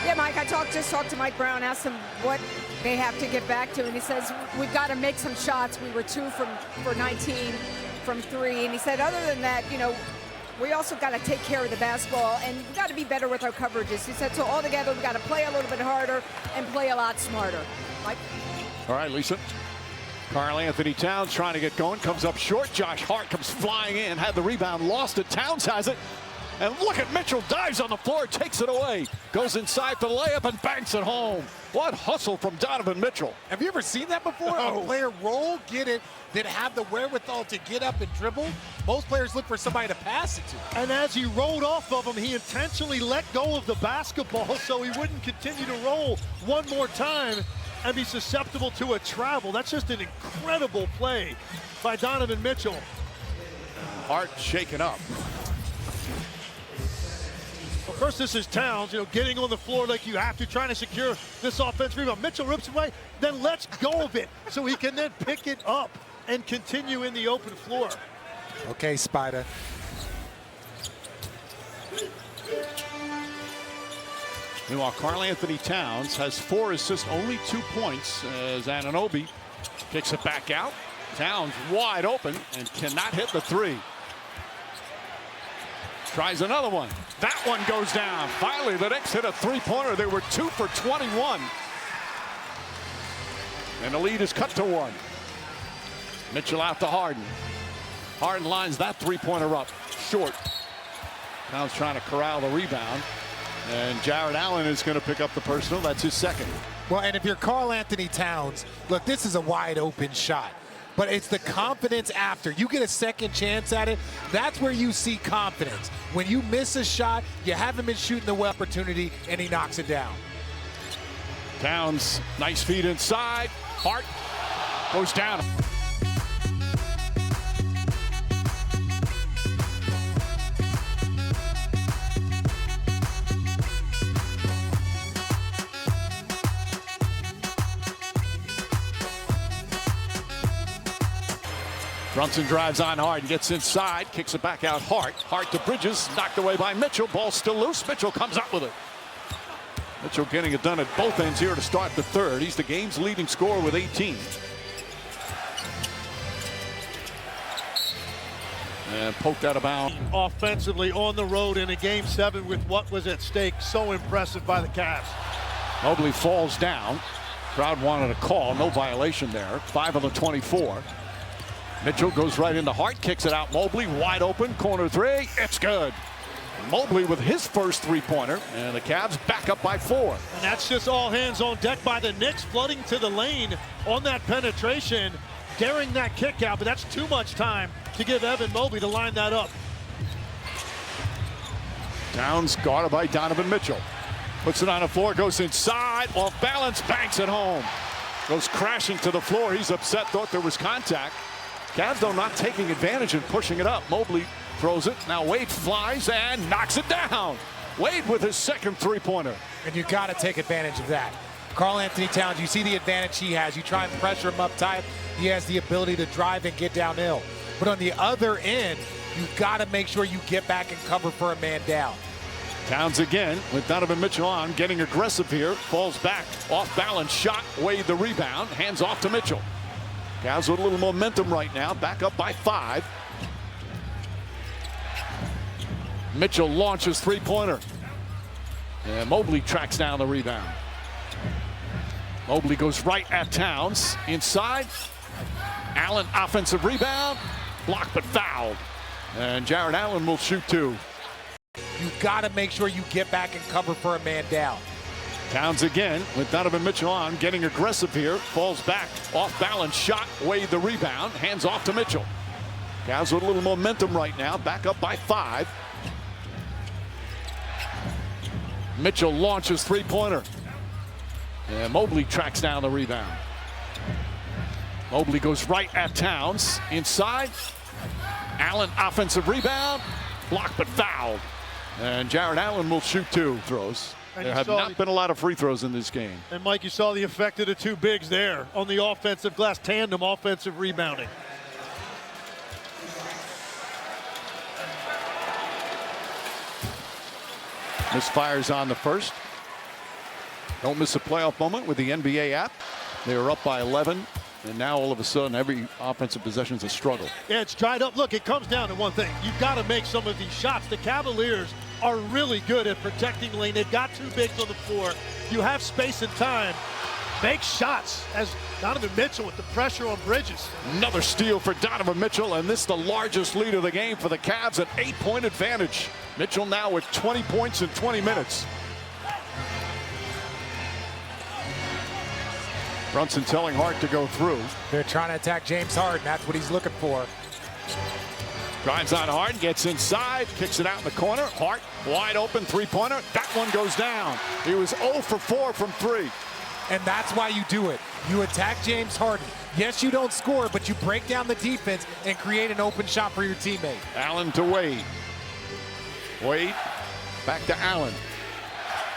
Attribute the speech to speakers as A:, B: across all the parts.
A: Yeah, Mike, just talked to Mike Brown, asked him what they have to get back to, and he says, we've got to make some shots. We were 2 for 19 from 3, and he said, other than that, we also got to take care of the basketball, and we've got to be better with our coverages. He said, so altogether, we've got to play a little bit harder and play a lot smarter. Mike?
B: All right, Lisa. Karl-Anthony Towns trying to get going, comes up short. Josh Hart comes flying in, had the rebound, lost it. Towns has it. And look at Mitchell, dives on the floor, takes it away. Goes inside for the layup and banks it home. What hustle from Donovan Mitchell.
C: Have you ever seen that before?
B: No.
C: A player roll, get it, then have the wherewithal to get up and dribble? Most players look for somebody to pass it to.
D: And as he rolled off of him, he intentionally let go of the basketball so he wouldn't continue to roll one more time and be susceptible to a travel. That's just an incredible play by Donovan Mitchell.
B: Hart shaken up.
D: Of course, this is Towns, getting on the floor like you have to, trying to secure this offensive rebound. Mitchell rips away, then lets go of it so he can then pick it up and continue in the open floor.
C: Okay, Spider.
B: Meanwhile, Karl-Anthony Towns has 4 assists, only 2 points as Anunoby kicks it back out. Towns wide open and cannot hit the 3. Tries another one. That one goes down. Finally, the Knicks hit a 3-pointer. They were 2 for 21. And the lead is cut to 1. Mitchell out to Harden. Harden lines that 3-pointer up short. Towns trying to corral the rebound. And Jared Allen is going to pick up the personal. That's his second.
C: Well, and if you're Karl-Anthony Towns, look, this is a wide open shot. But it's the confidence after. You get a second chance at it, that's where you see confidence. When you miss a shot, you haven't been shooting the well opportunity, and he knocks it down.
B: Towns, nice feed inside. Hart goes down. Brunson drives on Hart and gets inside, kicks it back out. Hart to Bridges, knocked away by Mitchell. Ball still loose. Mitchell comes up with it. Mitchell getting it done at both ends here to start the third. He's the game's leading scorer with 18. And poked out of bounds.
D: Offensively on the road in a Game 7 with what was at stake. So impressive by the Cavs.
B: Mobley falls down. Crowd wanted a call. No violation there. 5 of the 24. Mitchell goes right into Hart, kicks it out. Mobley wide open, corner 3. It's good. Mobley with his first 3-pointer, and the Cavs back up by 4.
D: And that's just all hands on deck by the Knicks, flooding to the lane on that penetration, daring that kick out, but that's too much time to give Evan Mobley to line that up.
B: Towns guarded by Donovan Mitchell. Puts it on the floor, goes inside, off balance, banks it home. Goes crashing to the floor. He's upset, thought there was contact. Cavs, though, not taking advantage and pushing it up. Mobley throws it. Now Wade flies and knocks it down. Wade with his second 3-pointer.
C: And you got to take advantage of that. Karl-Anthony Towns, you see the advantage he has. You try and pressure him up tight. He has the ability to drive and get downhill. But on the other end, you've got to make sure you get back and cover for a man down.
B: Towns again with Donovan Mitchell on, getting aggressive here. Falls back, off balance shot. Wade the rebound, hands off to Mitchell. Cavs with a little momentum right now, back up by 5. Mitchell launches 3-pointer. And Mobley tracks down the rebound. Mobley goes right at Towns. Inside. Allen offensive rebound. Blocked but fouled. And Jared Allen will shoot 2.
C: You've got to make sure you get back and cover for a man down.
B: Towns again with Donovan Mitchell on, getting aggressive here. Falls back, off balance shot. Wade the rebound, hands off to Mitchell. Cavs with a little momentum right now, back up by 5. Mitchell launches 3-pointer. And Mobley tracks down the rebound. Mobley goes right at Towns. Inside. Allen offensive rebound. Blocked but fouled. And Jared Allen will shoot 2 throws. There have not been a lot of free throws in this game.
D: And Mike, you saw the effect of the 2 bigs there on the offensive glass, tandem offensive rebounding.
B: Misfires on the first. Don't miss a playoff moment with the NBA app. They were up by 11, and now all of a sudden every offensive possession is a struggle.
D: Yeah, it's dried up. Look, it comes down to one thing. You've got to make some of these shots. The Cavaliers are really good at protecting lane. They've got two bigs on the floor. You have space and time. Make shots as Donovan Mitchell with the pressure on Bridges.
B: Another steal for Donovan Mitchell, and this is the largest lead of the game for the Cavs, an 8-point advantage. Mitchell now with 20 points in 20 minutes. Brunson telling Hart to go through.
C: They're trying to attack James Harden. That's what he's looking for.
B: Drives on Harden, gets inside, kicks it out in the corner. Hart wide open three-pointer. That one goes down. He was 0 for 4 from 3.
C: And that's why you do it. You attack James Harden. Yes, you don't score, but you break down the defense and create an open shot for your teammate.
B: Allen to Wade. Wade back to Allen.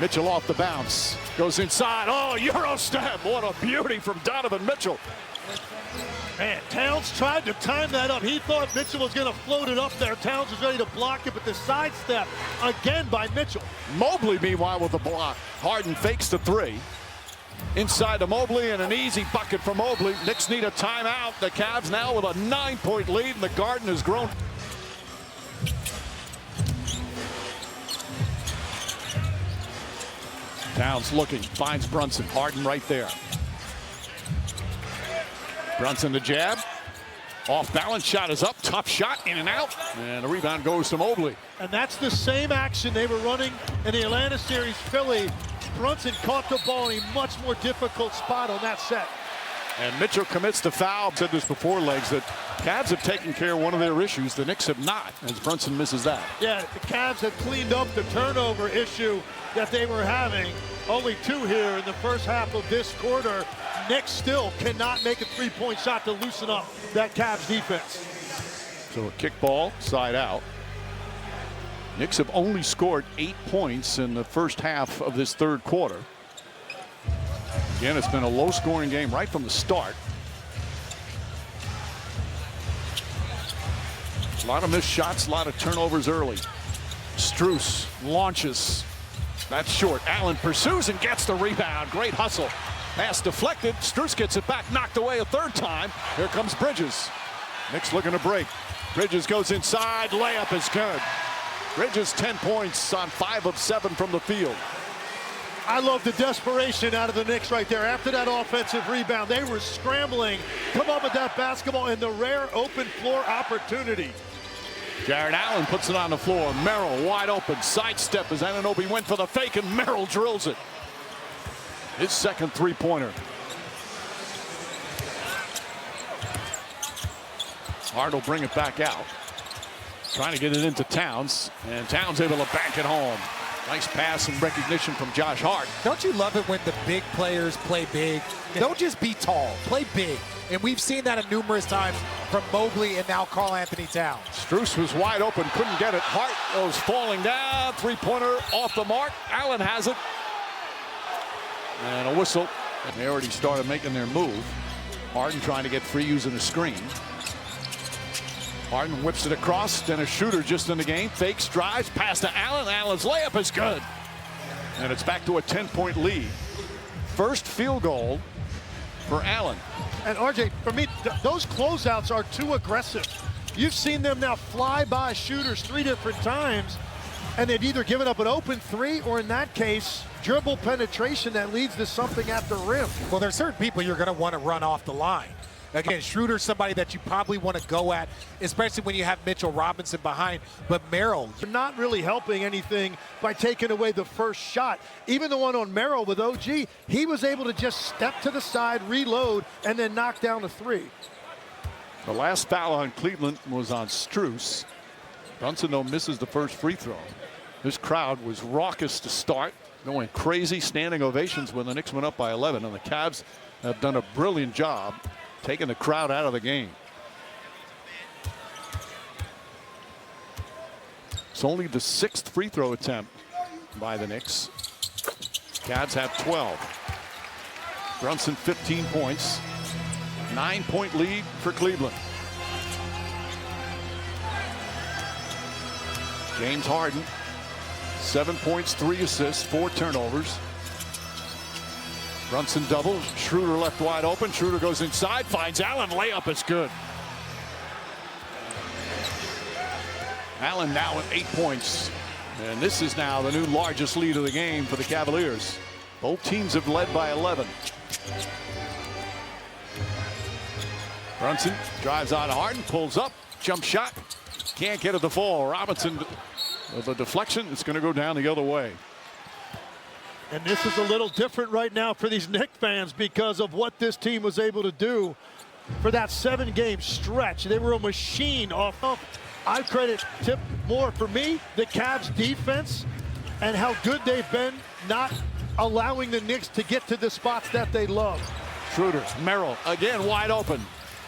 B: Mitchell off the bounce. Goes inside. Oh, Euro step. What a beauty from Donovan Mitchell.
D: Man, Towns tried to time that up. He thought Mitchell was going to float it up there. Towns was ready to block it, but the sidestep again by Mitchell.
B: Mobley, meanwhile, with the block. Harden fakes the three. Inside to Mobley, and an easy bucket for Mobley. Knicks need a timeout. The Cavs now with a 9-point lead, and the Garden has grown. Towns looking, finds Brunson. Harden right there. Brunson the jab. Off balance, shot is up. Tough shot, in and out. And the rebound goes to Mobley.
D: And that's the same action they were running in the Atlanta series. Philly, Brunson caught the ball in a much more difficult spot on that set.
B: And Mitchell commits the foul. Said this before, Legs, that Cavs have taken care of one of their issues. The Knicks have not, as Brunson misses that.
D: Yeah, the Cavs have cleaned up the turnover issue that they were having. Only 2 here in the first half of this quarter. Knicks still cannot make a three-point shot to loosen up that Cavs defense.
B: So a kick ball, side out. Knicks have only scored 8 points in the first half of this third quarter. Again, it's been a low-scoring game right from the start. A lot of missed shots, a lot of turnovers early. Strus launches. That's short. Allen pursues and gets the rebound. Great hustle. Pass deflected. Strus gets it back, knocked away a third time. Here comes Bridges. Knicks looking to break. Bridges goes inside. Layup is good. Bridges 10 points on 5 of 7 from the field.
D: I love the desperation out of the Knicks right there. After that offensive rebound, they were scrambling, come up with that basketball and the rare open floor opportunity.
B: Jared Allen puts it on the floor. Merrill wide open. Sidestep as Anunoby went for the fake, and Merrill drills it. His second three-pointer. Hart will bring it back out. Trying to get it into Towns, and Towns able to bank it home. Nice pass and recognition from Josh Hart.
C: Don't you love it when the big players play big? Don't just be tall, play big. And we've seen that numerous times from Mobley and now Karl-Anthony Towns.
B: Strus was wide open, couldn't get it. Hart goes falling down. Three-pointer off the mark. Allen has it. And a whistle. They already started making their move. Harden trying to get free using a screen. Harden whips it across, then a shooter just in the game. Fakes, drives, pass to Allen. Allen's layup is good. And it's back to a 10-point lead. First field goal for Allen.
D: And RJ, for me, those closeouts are too aggressive. You've seen them now fly by shooters 3 different times, and they've either given up an open 3 or in that case, dribble penetration that leads to something at the rim.
C: Well, there's certain people you're going to want to run off the line. Again, Schroeder's somebody that you probably want to go at, especially when you have Mitchell Robinson behind. But Merrill,
D: you're not really helping anything by taking away the first shot. Even the one on Merrill with OG, he was able to just step to the side, reload, and then knock down a 3.
B: The last foul on Cleveland was on Strus. Brunson, though, misses the first free throw. This crowd was raucous to start, going crazy, standing ovations when the Knicks went up by 11, and the Cavs have done a brilliant job taking the crowd out of the game. It's only the 6th free throw attempt by the Knicks. Cavs have 12. Brunson 15 points. 9-point lead for Cleveland. James Harden, 7 points, 3 assists, 4 turnovers. Brunson doubles. Schroeder left wide open. Schroeder goes inside, finds Allen. Layup is good. Allen now at 8 points. And this is now the new largest lead of the game for the Cavaliers. Both teams have led by 11. Brunson drives on Harden, pulls up, jump shot. Can't get it to fall. Robinson with a deflection. It's going to go down the other way.
D: And this is a little different right now for these Knicks fans because of what this team was able to do for that 7-game stretch. They were a machine off. I credit Tip more for me, the Cavs defense, and how good they've been not allowing the Knicks to get to the spots that they love.
B: Schroeder, Merrill again wide open.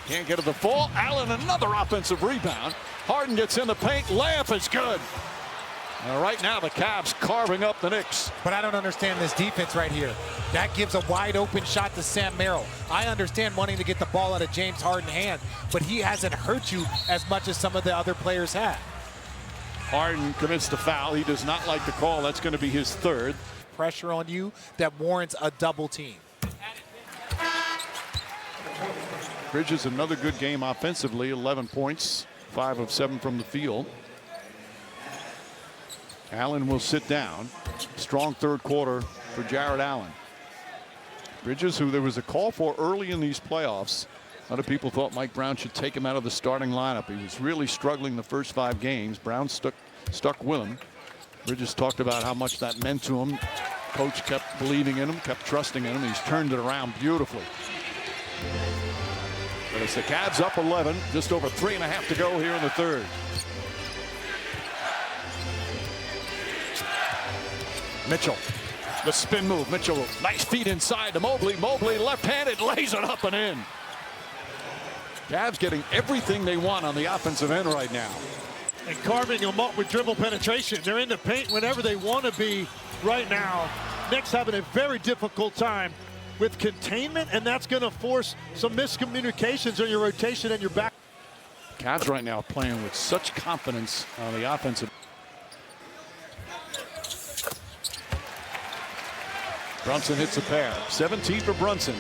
B: Can't get it to fall. Allen another offensive rebound. Harden gets in the paint. Layup is good. Right now the Cavs carving up the Knicks.
C: But I don't understand this defense right here. That gives a wide open shot to Sam Merrill. I understand wanting to get the ball out of James Harden's hand, but he hasn't hurt you as much as some of the other players have.
B: Harden commits the foul. He does not like the call. That's going to be his third.
C: Pressure on you that warrants a double team.
B: Bridges another good game offensively. 11 points, 5 of 7 from the field. Allen will sit down. Strong third quarter for Jared Allen. Bridges, who there was a call for early in these playoffs. A lot of people thought Mike Brown should take him out of the starting lineup. He was really struggling the first 5 games. Brown stuck with him. Bridges talked about how much that meant to him. Coach kept believing in him, kept trusting in him. He's turned it around beautifully. But it's the Cavs up 11, just over 3.5 to go here in the third. Mitchell, the spin move. Mitchell, nice feet inside to Mobley. Mobley left-handed, lays it up and in. Cavs getting everything they want on the offensive end right now.
D: And carving them up with dribble penetration. They're in the paint whenever they want to be right now. Knicks having a very difficult time with containment, and that's going to force some miscommunications on your rotation and your back.
B: Cavs right now playing with such confidence on the offensive. Brunson hits a pair. 17 for Brunson.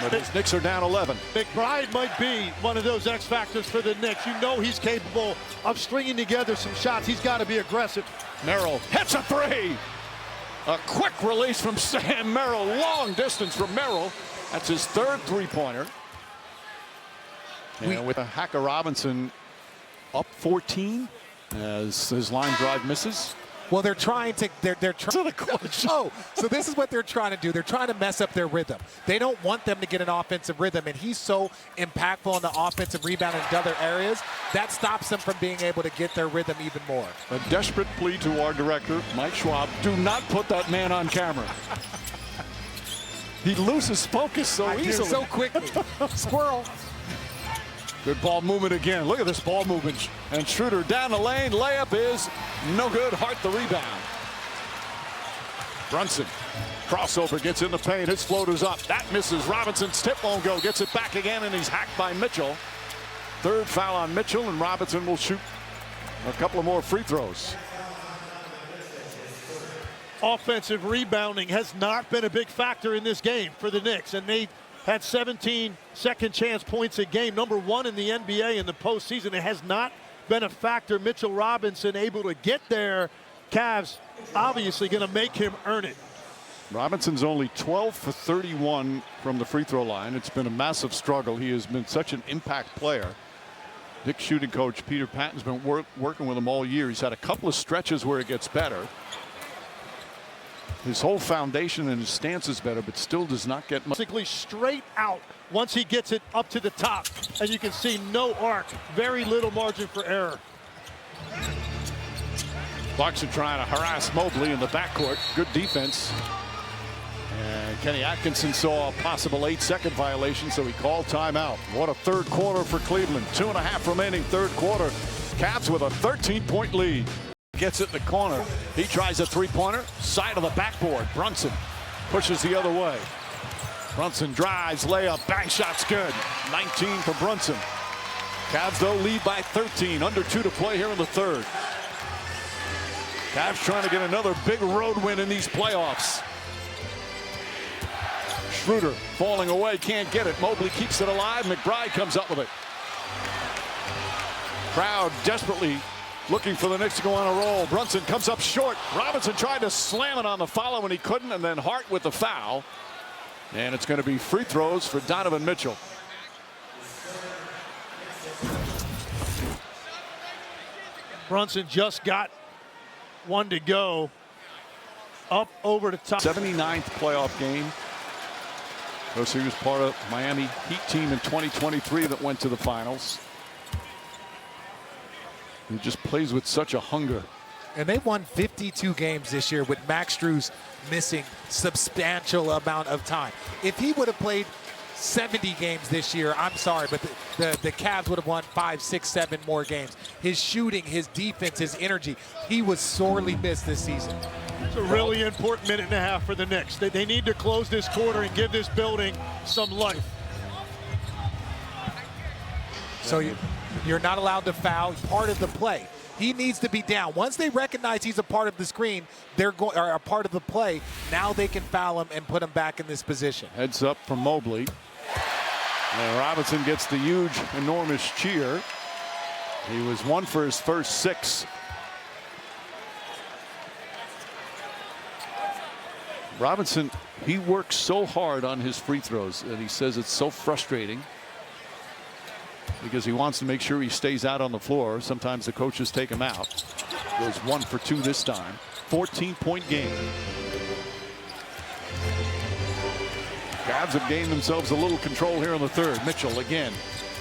B: But his Knicks are down 11.
D: McBride might be one of those X factors for the Knicks. You know he's capable of stringing together some shots. He's got to be aggressive.
B: Merrill hits a 3. A quick release from Sam Merrill. Long distance from Merrill. That's his third 3-pointer. And with a Hacker Robinson up 14 as his line drive misses.
C: Well, they're trying to. They're trying.
B: To the coach.
C: Oh, so this is what they're trying to do. They're trying to mess up their rhythm. They don't want them to get an offensive rhythm, and he's so impactful on the offensive rebound and other areas that stops them from being able to get their rhythm even more.
B: A desperate plea to our director, Mike Schwab: do not put that man on camera. He loses focus so easily.
C: So quickly. Squirrel.
B: Good ball movement again. Look at this ball movement. And Schroeder down the lane. Layup is no good. Hart the rebound. Brunson. Crossover, gets in the paint. His floater's up. That misses. Robinson's tip won't go. Gets it back again, and he's hacked by Mitchell. Third foul on Mitchell, and Robinson will shoot a couple of more free throws.
D: Offensive rebounding has not been a big factor in this game for the Knicks, and they had 17 second chance points a game, number 1 in the NBA in the postseason. It has not been a factor. Mitchell Robinson able to get there. Cavs obviously going to make him earn it.
B: Robinson's only 12 for 31 from the free throw line. It's been a massive struggle. He has been such an impact player. Knicks shooting coach Peter Patton's been working with him all year. He's had a couple of stretches where it gets better. His whole foundation and his stance is better, but still does not get much.
D: Basically straight out once he gets it up to the top. And you can see no arc, very little margin for error.
B: Clarkson trying to harass Mobley in the backcourt. Good defense. And Kenny Atkinson saw a possible 8-second violation, so he called timeout. What a third quarter for Cleveland. 2.5 remaining third quarter. Cavs with a 13-point lead. Gets it in the corner. He tries a 3-pointer. Side of the backboard. Brunson pushes the other way. Brunson drives, layup, bank shot's good. 19 for Brunson. Cavs, though, lead by 13. Under 2 to play here in the third. Cavs trying to get another big road win in these playoffs. Schroeder falling away, can't get it. Mobley keeps it alive. McBride comes up with it. Crowd desperately looking for the Knicks to go on a roll. Brunson comes up short. Robinson tried to slam it on the follow and he couldn't, and then Hart with the foul. And it's going to be free throws for Donovan Mitchell.
D: Brunson just got one to go. Up over the top.
B: 79th playoff game. Of course, he was part of Miami Heat team in 2023 that went to the finals. He just plays with such a hunger.
C: And they won 52 games this year with Max Strus missing substantial amount of time. If he would have played 70 games this year, I'm sorry, but the Cavs would have won 5, 6, 7 more games. His shooting, his defense, his energy, he was sorely missed this season.
D: It's a really important minute and a half for the Knicks. They need to close this quarter and give this building some life.
C: So you're not allowed to foul. Part of the play. He needs to be down. Once they recognize he's a part of the screen, they're going or a part of the play. Now they can foul him and put him back in this position.
B: Heads up from Mobley. And Robinson gets the huge, enormous cheer. He was 1 for his first 6. Robinson, he works so hard on his free throws that he says it's so frustrating because he wants to make sure he stays out on the floor. Sometimes the coaches take him out. Goes 1 for 2 this time. 14-point game. Cavs have gained themselves a little control here in the third. Mitchell again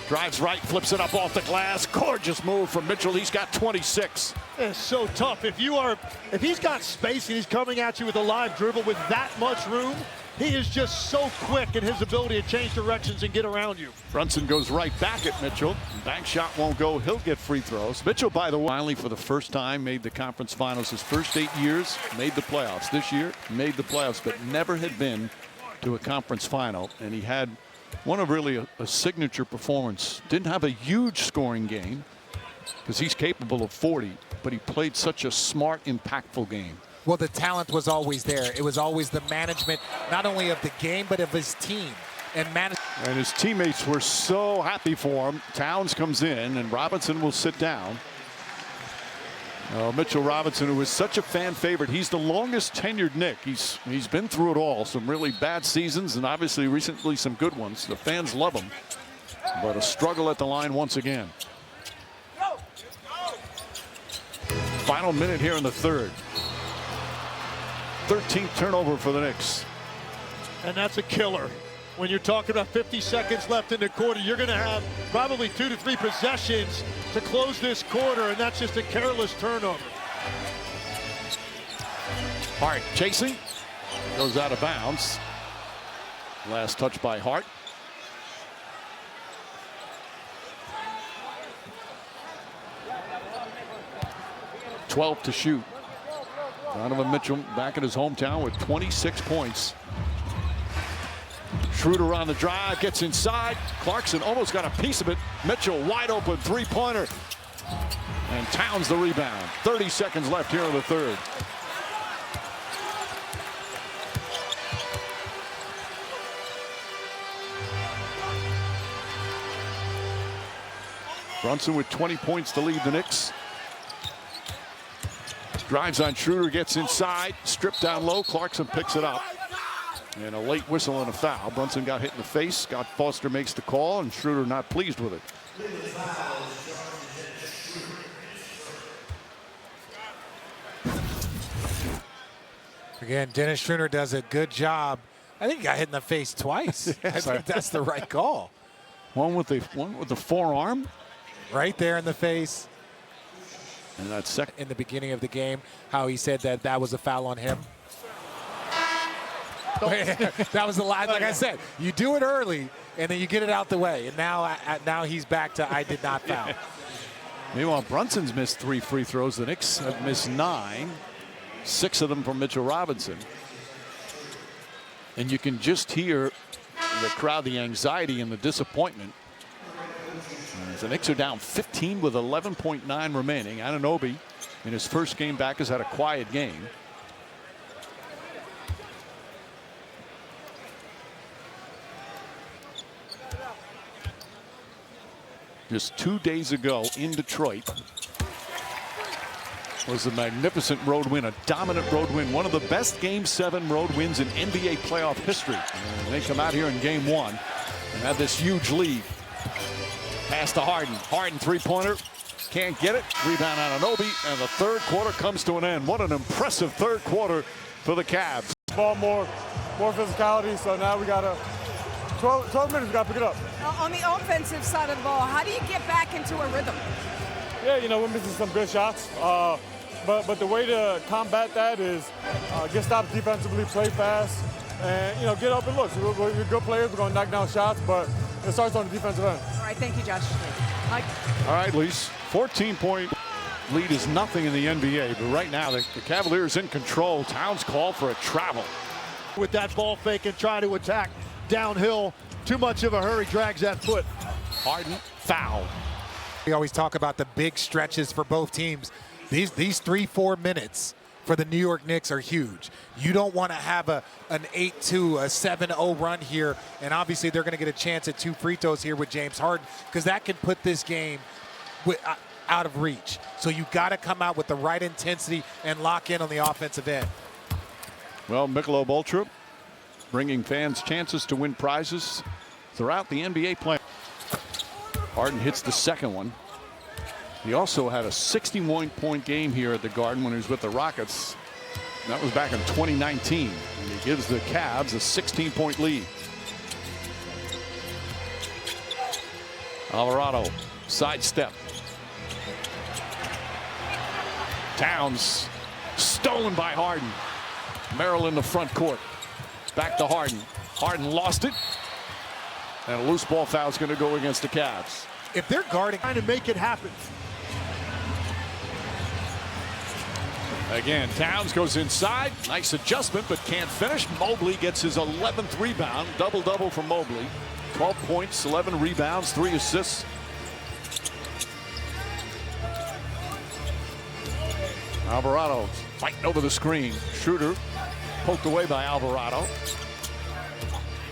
B: drives right, flips it up off the glass. Gorgeous move from Mitchell. He's got 26.
D: It's so tough. If he's got space and he's coming at you with a live dribble with that much room, he is just so quick in his ability to change directions and get around you.
B: Brunson goes right back at Mitchell. Bank shot won't go. He'll get free throws. Mitchell, by the way, finally for the first time made the conference finals. His first 8 years made the playoffs. This year made the playoffs, but never had been to a conference final. And he had one of really a signature performance. Didn't have a huge scoring game because he's capable of 40, but he played such a smart, impactful game.
C: Well, the talent was always there. It was always the management, not only of the game, but of his team. And
B: his teammates were so happy for him. Towns comes in, and Robinson will sit down. Mitchell Robinson, who is such a fan favorite. He's the longest tenured Knick. He's been through it all. Some really bad seasons and obviously recently some good ones. The fans love him, but a struggle at the line once again. Final minute here in the third. 13th turnover for the Knicks.
D: And that's a killer. When you're talking about 50 seconds left in the quarter, you're going to have probably 2 to 3 possessions to close this quarter, and that's just a careless turnover.
B: Hart chasing. Goes out of bounds. Last touch by Hart. .12 to shoot. Donovan Mitchell back in his hometown with 26 points. Schroeder on the drive, gets inside. Clarkson almost got a piece of it. Mitchell wide open three-pointer. And Towns the rebound. 30 seconds left here in the third. Brunson with 20 points to lead the Knicks. Drives on Schroeder, gets inside, stripped down low. Clarkson picks it up. And a late whistle and a foul. Brunson got hit in the face. Scott Foster makes the call, and Schroeder not pleased with it.
C: Again, Dennis Schroeder does a good job. I think he got hit in the face twice.
B: Yes,
C: I think that's the right call.
B: One with the forearm.
C: Right there in the face.
B: And that's second.
C: In the beginning of the game, how he said that was a foul on him. That was the line. Like I said, you do it early, and then you get it out the way. And now he's back to I did not foul.
B: Meanwhile, Brunson's missed 3 free throws. The Knicks have missed 9. 6 of them from Mitchell Robinson. And you can just hear the crowd, the anxiety and the disappointment. As the Knicks are down 15 with 11.9 remaining. Anunoby, in his first game back, has had a quiet game. just 2 days ago in Detroit. Was a magnificent road win, a dominant road win, one of the best Game 7 road wins in NBA playoff history. And they come out here in Game 1 and have this huge lead. Pass to Harden. Harden three-pointer. Can't get it. Rebound out of Anunoby, and the third quarter comes to an end. What an impressive third quarter for the Cavs.
E: Ball more physicality, so now we got to 12 minutes, we got to pick it up.
A: On the offensive side of the ball, how do you get back into a rhythm?
E: Yeah, you know, we're missing some good shots, but the way to combat that is get stops defensively, play fast, and, you know, get open looks. We're good players, we're going to knock down shots, but it starts on the defensive end.
A: All right, thank you, Josh. Mike?
B: All right, Lise, 14-point lead is nothing in the NBA, but right now the Cavaliers in control. Towns call for a travel.
D: With that ball fake and try to attack downhill. Too much of a hurry, drags that foot.
B: Harden foul.
C: We always talk about the big stretches for both teams. These 3-4 minutes for the New York Knicks are huge. You don't want to have an 8-2, a 7-0 run here, and obviously they're going to get a chance at 2 free throws here with James Harden, because that can put this game out of reach. So you got to come out with the right intensity and lock in on the offensive end.
B: Well, Michelob Ultra bringing fans chances to win prizes throughout the NBA play. Harden hits the second one. He also had a 61-point game here at the Garden when he was with the Rockets. That was back in 2019. And he gives the Cavs a 16-point lead. Alvarado, sidestep. Towns, stolen by Harden. Merrill in the front court. Back to Harden. Harden lost it. And a loose ball foul is going to go against the Cavs.
C: If they're guarding,
D: Trying to make it happen.
B: Again, Towns goes inside. Nice adjustment, but can't finish. Mobley gets his 11th rebound. Double-double for Mobley. 12 points, 11 rebounds, 3 assists. Alvarado fighting over the screen. Schroeder poked away by Alvarado.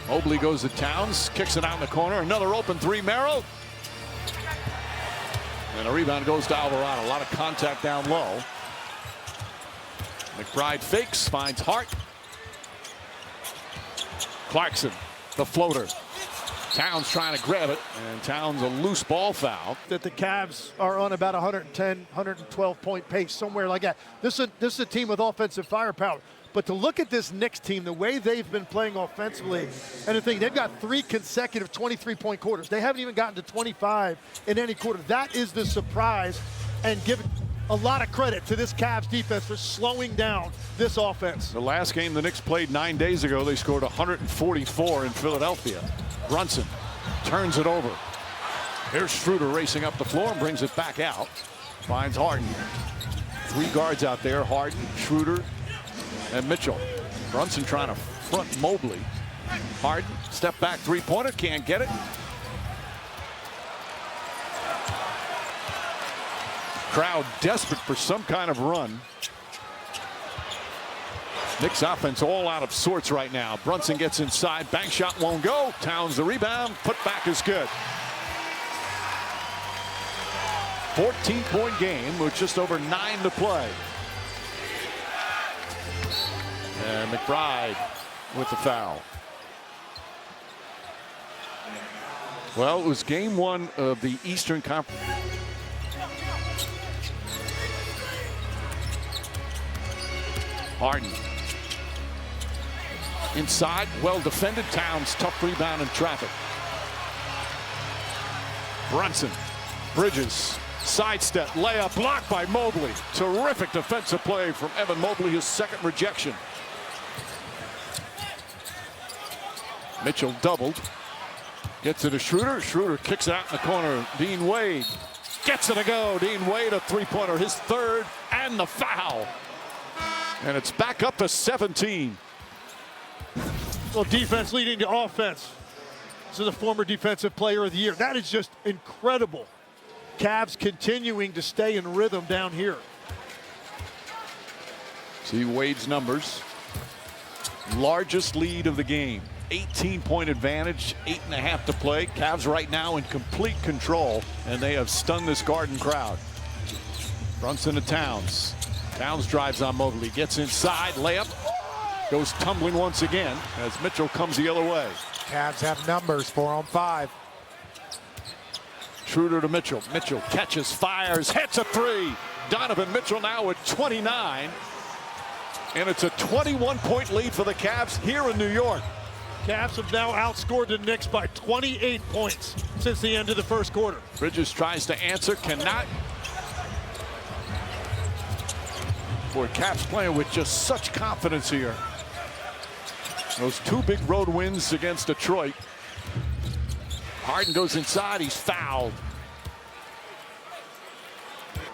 B: Mobley goes to Towns, kicks it out in the corner. Another open three, Merrill. And a rebound goes to Alvarado. A lot of contact down low. McBride fakes, finds Hart. Clarkson, the floater. Towns trying to grab it, and Towns a loose ball foul.
D: That the Cavs are on about 110, 112 point pace, somewhere like that. This is a team with offensive firepower. But to look at this Knicks team, the way they've been playing offensively, and the thing, they've got 3 consecutive 23-point quarters. They haven't even gotten to 25 in any quarter. That is the surprise, and give a lot of credit to this Cavs defense for slowing down this offense.
B: The last game the Knicks played 9 days ago, they scored 144 in Philadelphia. Brunson turns it over. Here's Schroeder racing up the floor and brings it back out. Finds Harden. 3 guards out there, Harden, Schroeder, and Mitchell. Brunson trying to front Mobley. Harden, step back three-pointer, can't get it. Crowd desperate for some kind of run. Knicks offense all out of sorts right now. Brunson gets inside, bank shot won't go. Towns the rebound, put back is good. 14-point game with just over 9 to play. And McBride with the foul. Well, it was game 1 of the Eastern Conference. Harden. Inside, well defended. Towns, tough rebound in traffic. Brunson, Bridges, sidestep, layup, blocked by Mobley. Terrific defensive play from Evan Mobley, his 2nd rejection. Mitchell doubled. Gets it to Schroeder. Schroeder kicks it out in the corner. Dean Wade gets it to go. Dean Wade, a 3-pointer, his 3rd, and the foul. And it's back up to 17.
D: Well, defense leading to offense. This is a former defensive player of the year. That is just incredible. Cavs continuing to stay in rhythm down here.
B: See Wade's numbers. Largest lead of the game. 18-point advantage, 8.5 to play. Cavs right now in complete control, and they have stunned this Garden crowd. Brunson to Towns. Towns drives on Mobley, gets inside, layup, goes tumbling once again as Mitchell comes the other way.
C: Cavs have numbers, 4 on 5.
B: Schroeder to Mitchell. Mitchell catches, fires, hits a three. Donovan Mitchell now at 29. And it's a 21-point lead for the Cavs here in New York.
D: Cavs have now outscored the Knicks by 28 points since the end of the first quarter.
B: Bridges tries to answer, cannot. Boy, Cavs playing with just such confidence here. Those 2 big road wins against Detroit. Harden goes inside, he's fouled.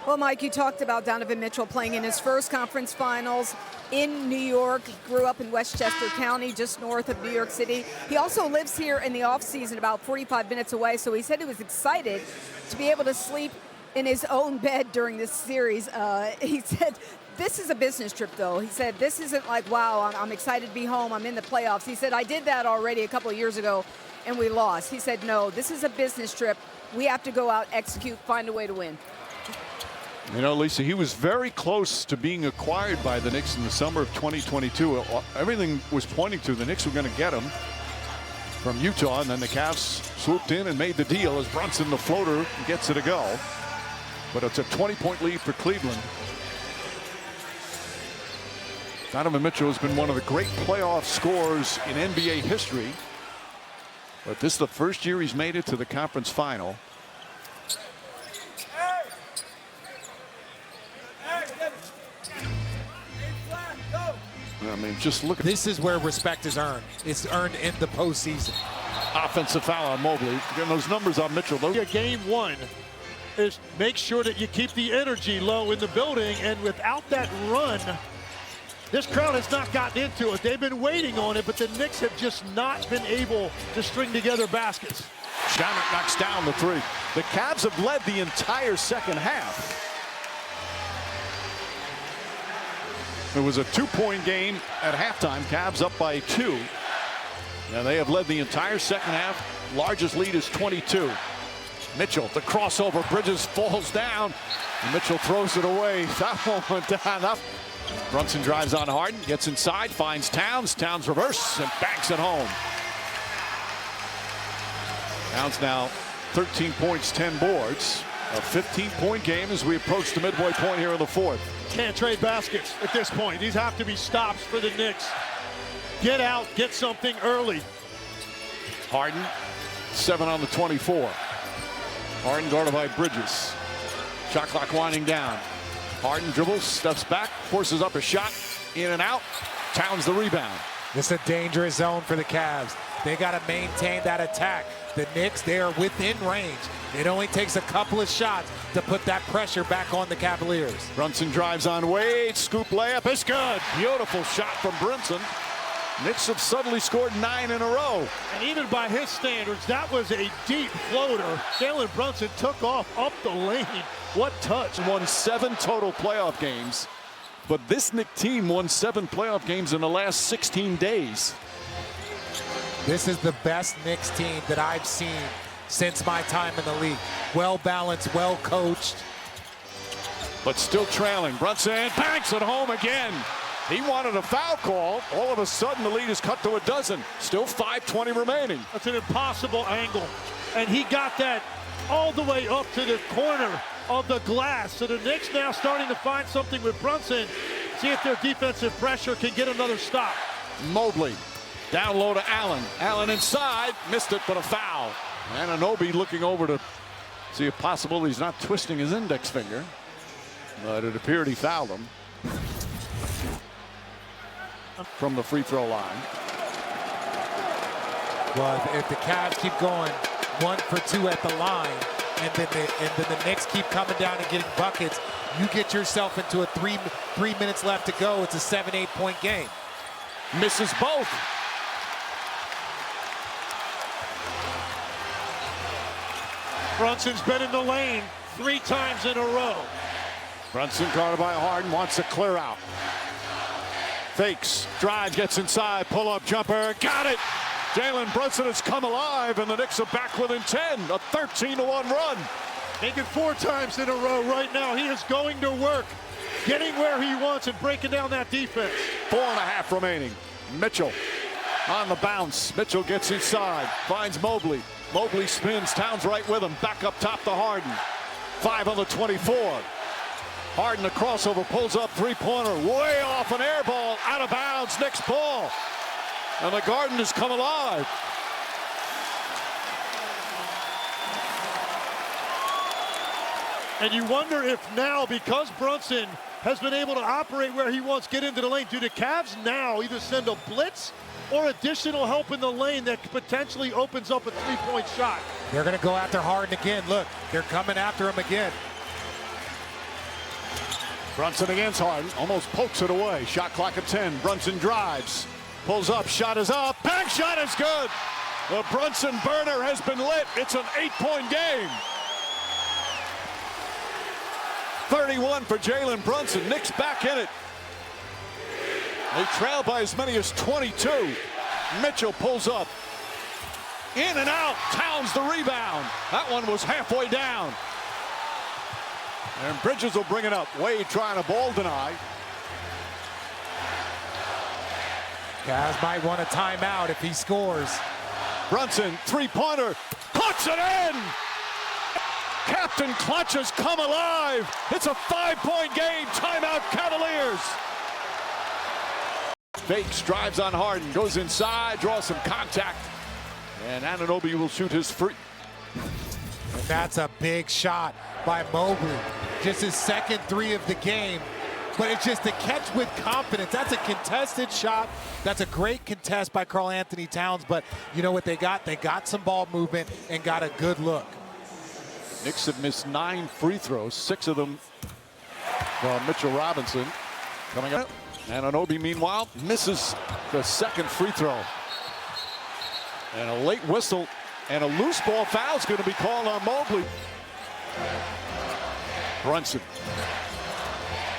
A: Well, Mike, you talked about Donovan Mitchell playing in his first conference finals in New York. He grew up in Westchester County, just north of New York City. He also lives here in the offseason, about 45 minutes away, so he said he was excited to be able to sleep in his own bed during this series. He said, this is a business trip, though. He said, this isn't like, wow, I'm excited to be home, I'm in the playoffs. He said, I did that already a couple of years ago, and we lost. He said, no, this is a business trip. We have to go out, execute, find a way to win.
B: You know, Lisa, he was very close to being acquired by the Knicks in the summer of 2022. Everything was pointing to the Knicks were going to get him from Utah, and then the Cavs swooped in and made the deal as Brunson, the floater, gets it to go. But it's a 20-point lead for Cleveland. Donovan Mitchell has been one of the great playoff scorers in NBA history. But this is the first year he's made it to the conference final. I mean, just look at
C: This is where respect is earned. It's earned in the postseason.
B: offensive foul on Mobley. Again, those numbers on Mitchell.
D: Game 1 is make sure that you keep the energy low in the building, and without that run, this crowd has not gotten into it. They've been waiting on it, but the Knicks have just not been able to string together baskets.
B: Shamet knocks down the three. The Cavs have led the entire second half. It was a 2-point game at halftime. Cavs up by 2. And they have led the entire second half. Largest lead is 22. Mitchell, the crossover. Bridges falls down. And Mitchell throws it away. That one went down. Up. Brunson drives on Harden, gets inside, finds Towns. Towns reverse and banks it home. Towns now 13 points, 10 boards. A 15-point game as we approach the midway point here in the fourth.
D: Can't trade baskets at this point. These have to be stops for the Knicks. Get out, get something early.
B: Harden, 7 on the 24. Harden guarded by Bridges. Shot clock winding down. Harden dribbles, steps back, forces up a shot, in and out. Towns the rebound.
C: This is a dangerous zone for the Cavs. They got to maintain that attack. The Knicks, they are within range. It only takes a couple of shots to put that pressure back on the Cavaliers.
B: Brunson drives on Wade. Scoop layup is good. Beautiful shot from Brunson. Knicks have suddenly scored 9 in a row.
D: And even by his standards, that was a deep floater. Jalen Brunson took off up the lane. What touch.
B: Won 7 total playoff games. But this Knicks team won 7 playoff games in the last 16 days.
C: This is the best Knicks team that I've seen since my time in the league. Well balanced, well coached.
B: But still trailing. Brunson banks it home again. He wanted a foul call. All of a sudden, the lead is cut to a dozen. Still 5:20 remaining.
D: That's an impossible angle. And he got that all the way up to the corner of the glass. So the Knicks now starting to find something with Brunson. See if their defensive pressure can get another stop.
B: Mobley down low to Allen. Allen inside. Missed it, but a foul. Anunoby looking over to see if possible he's not twisting his index finger. But it appeared he fouled him. From the free throw line.
C: Well, if the Cavs keep going 1 for 2 at the line, and then the Knicks keep coming down and getting buckets, you get yourself into a 3 minutes left to go. It's a 7-8 point game.
B: Misses both.
D: Brunson's been in the lane 3 times in a row.
B: Brunson guarded by Harden, wants to clear out. Fakes, drive, gets inside, pull-up jumper, got it! Jalen Brunson has come alive, and the Knicks are back within 10. A 13-1 run.
D: Making 4 times in a row right now. He is going to work, getting where he wants and breaking down that defense.
B: 4.5 remaining. Mitchell on the bounce. Mitchell gets inside, finds Mobley. Mobley spins, Towns right with him. Back up top to Harden. 5 on the 24. Harden, the crossover, pulls up three-pointer. Way off, an air ball, out of bounds. Knicks ball. And the Garden has come alive.
D: And you wonder if now, because Brunson has been able to operate where he wants, get into the lane, do the Cavs now either send a blitz or additional help in the lane that potentially opens up a three-point shot?
C: They're going to go after Harden again. Look, they're coming after him again.
B: Brunson against Harden, almost pokes it away. Shot clock at 10. Brunson drives, pulls up, shot is up, bank shot is good. The Brunson burner has been lit. It's an 8-point game. 31 for Jalen Brunson. Knicks back in it. They trail by as many as 22. Mitchell pulls up. In and out. Towns the rebound. That one was halfway down. And Bridges will bring it up. Wade trying to ball deny.
C: Cavs might want a timeout if he scores.
B: Brunson, three-pointer, puts it in! Captain Clutch has come alive. It's a 5-point game. Timeout, Cavaliers. Fakes, drives on Harden, goes inside, draws some contact. And Anunoby will shoot his free.
C: That's a big shot by Mobley. Just his second 3 of the game. But it's just a catch with confidence. That's a contested shot. That's a great contest by Karl-Anthony Towns. But you know what they got? They got some ball movement and got a good look.
B: Knicks have missed 9 free throws, 6 of them from Mitchell Robinson. Coming up. Anunoby, meanwhile, misses the second free throw. And a late whistle and a loose ball foul is going to be called on Mobley. Brunson.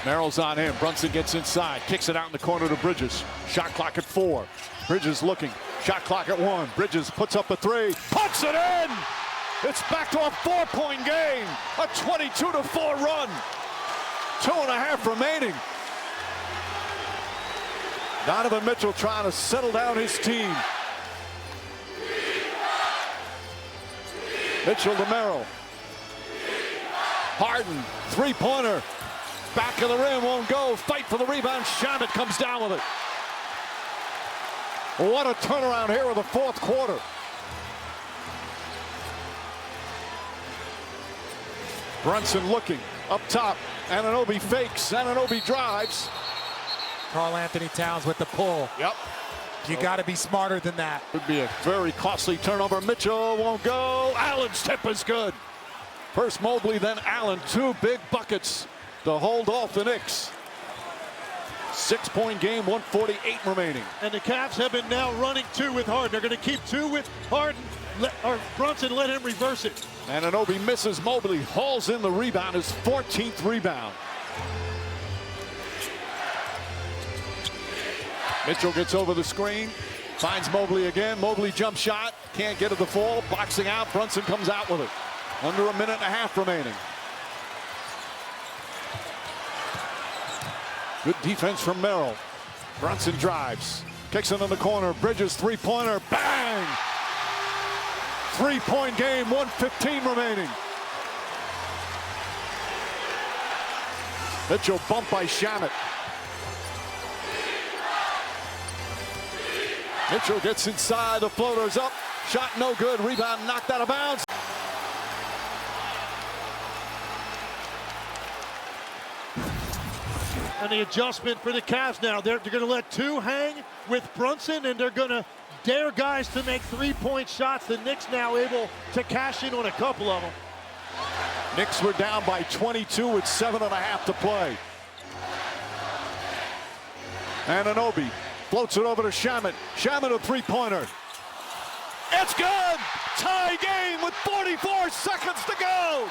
B: Merrill's on him. Brunson gets inside, kicks it out in the corner to Bridges. Shot clock at 4. Bridges looking. Shot clock at 1. Bridges puts up a 3. Puts it in! It's back to a 4-point game. A 22-4 run. 2.5 remaining. Donovan Mitchell trying to settle down his team. Mitchell to Merrill. Harden, three-pointer. Back of the rim, won't go. Fight for the rebound. Shamet comes down with it. What a turnaround here in the fourth quarter. Brunson looking up top. Anunoby fakes. Anunoby drives.
C: Karl-Anthony Towns with the pull.
B: Yep.
C: You got to be smarter than that.
B: Would be a very costly turnover. Mitchell won't go. Allen's tip is good. First Mobley, then Allen. 2 big buckets to hold off the Knicks. 6-point game, 1:48 remaining.
D: And the Cavs have been now running 2 with Harden. They're going to keep 2 with Harden. Brunson, let him reverse it.
B: Anunoby misses Mobley, hauls in the rebound, his 14th rebound. Mitchell gets over the screen, finds Mobley again. Mobley jump shot, can't get to the fall, boxing out. Brunson comes out with it. Under a minute and a half remaining. Good defense from Merrill. Brunson drives, kicks it in the corner. Bridges three-pointer, bang! 3-point game, 1:15 remaining. Mitchell bumped by Shamet. Mitchell gets inside, the floater's up. Shot no good, rebound knocked out of bounds.
D: And the adjustment for the Cavs now. They're going to let 2 hang with Brunson, and they're going to dare guys to make 3-point shots. The Knicks now able to cash in on a couple of them.
B: Knicks were down by 22 with 7.5 to play. Anunoby floats it over to Shamet. Shamet, a three-pointer. It's good! Tie game with 44 seconds to go!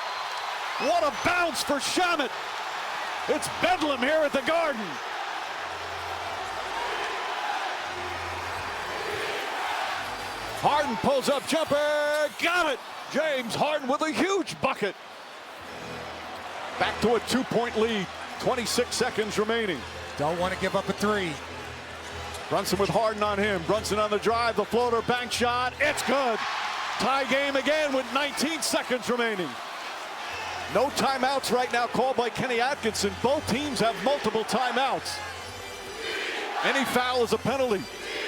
B: What a bounce for Shamet! It's bedlam here at the Garden. Harden pulls up, jumper, got it. James Harden with a huge bucket. Back to a 2-point lead, 26 seconds remaining.
C: Don't want to give up a three.
B: Brunson with Harden on him. Brunson on the drive, the floater, bank shot, it's good. Tie game again with 19 seconds remaining. No timeouts right now called by Kenny Atkinson. Both teams have multiple timeouts. Any foul is a penalty.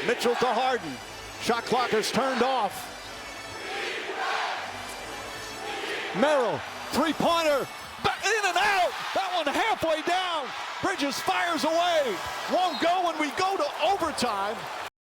B: Mitchell to Harden. Shot clock is turned off. Merrill, three-pointer, in and out. That one halfway down. Bridges fires away. Won't go when we go to overtime.